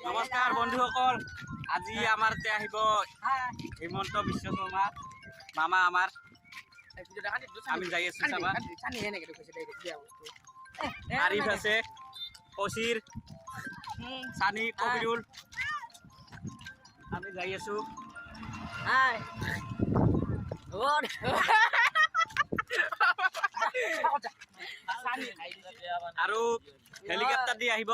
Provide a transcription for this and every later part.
নমস্কাৰ বন্ধুসকল, আজি আমাৰ তে আহিব হিমন্ত বিশ্ব শৰ্মা মামা আমাৰ। আমি যাই আছো চাবা। আৰিফ আছে, কচিৰ, সানি, কবিৰুল, আমি যাই আছো। আৰু হেলিকপ্টাৰ দি আহিব।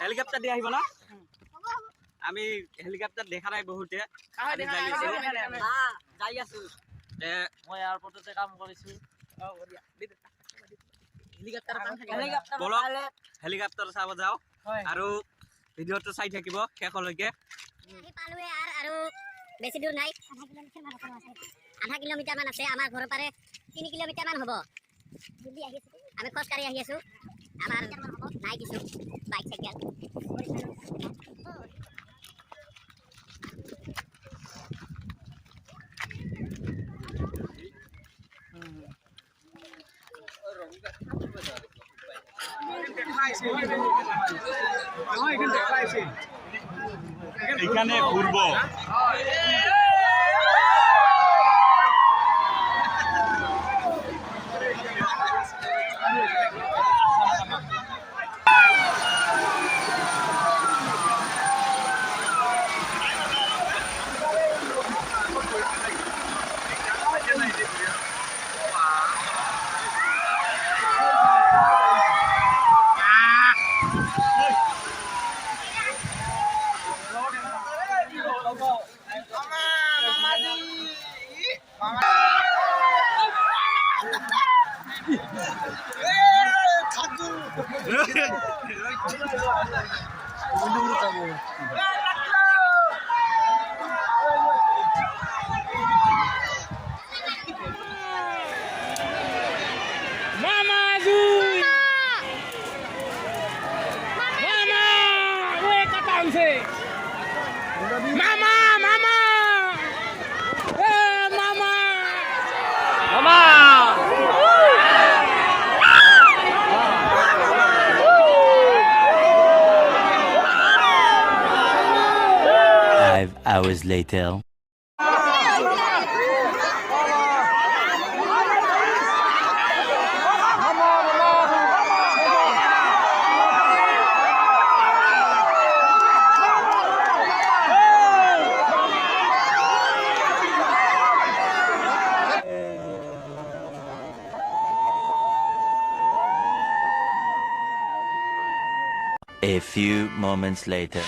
হেলিকপ্টাৰ দি আহিব না? আমি হেলিকপ্টাৰ দেখা নাই বহুতে। মই এয়াৰপৰ্টতে কাম কৰিছো। হেলিকপ্টাৰ চাব যাও আৰু ভিডিঅ'টো চাই থাকিব শেষলৈকে। আৰু বেছি দূৰ নাই, আধা কিলোমিটাৰ মান আছে। আমাৰ ঘৰৰ পাৰে 3 কিলোমিটাৰ মান হ'ব। আমি খোজকাঢ়ি আহি আছো। আমাৰ নাই কিছু বাইক চাইকেল। এখানে ঘুৰবো। Hours later. A few moments later.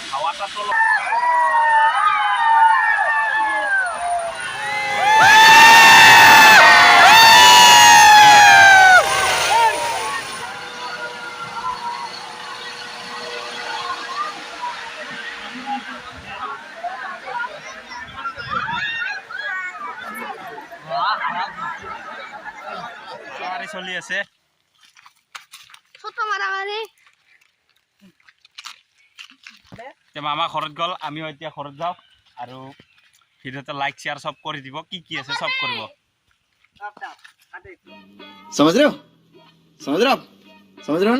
চলি আছে মামা ঘৰত গ'ল, আমিও এতিয়া ঘৰত যাওঁ আৰু ভিডিঅ'টো লাইক শ্বেয়াৰ সব কৰি দিব। কি আছে সব কৰিব। समझ रहे हो ना?